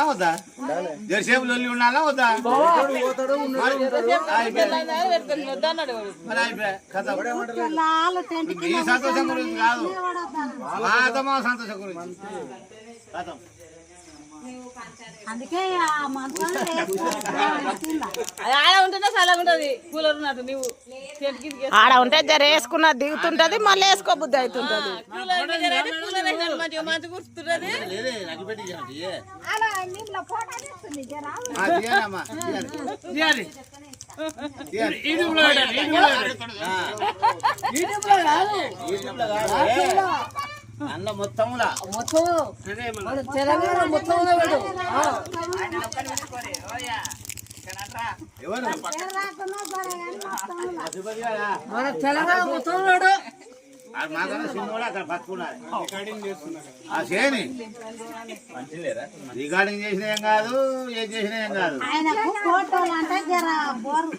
వద్దా జెర్సేపు లొల్లి ఉండాలా వద్దా మరి అయిపోయా కథ ఈ సంతోషం గురించి కాదు మా సంతోషం గురించి కథ అందుకే ఆడ ఉంటేనే చల్లగా ఉంటది కూలర్ ఉన్నట్టు నువ్వు ఆడ ఉంటే జర వేసుకున్న దిగుతుంటది మళ్ళీ వేసుకో బుద్ధి అవుతుంటది మంచిగా మంచి కూర్చుంటది అన్న మొత్తంలా తెలంగాణ మొత్తం మన తెలంగాణ మొత్తం మాకన్నా సినిమా అక్కడ పట్టుకున్నారు రికార్డింగ్ చేసిన ఏం కాదు ఏం చేసినా ఏం కాదు ఆయనకు ఫోటోలు అంటే జర బోరు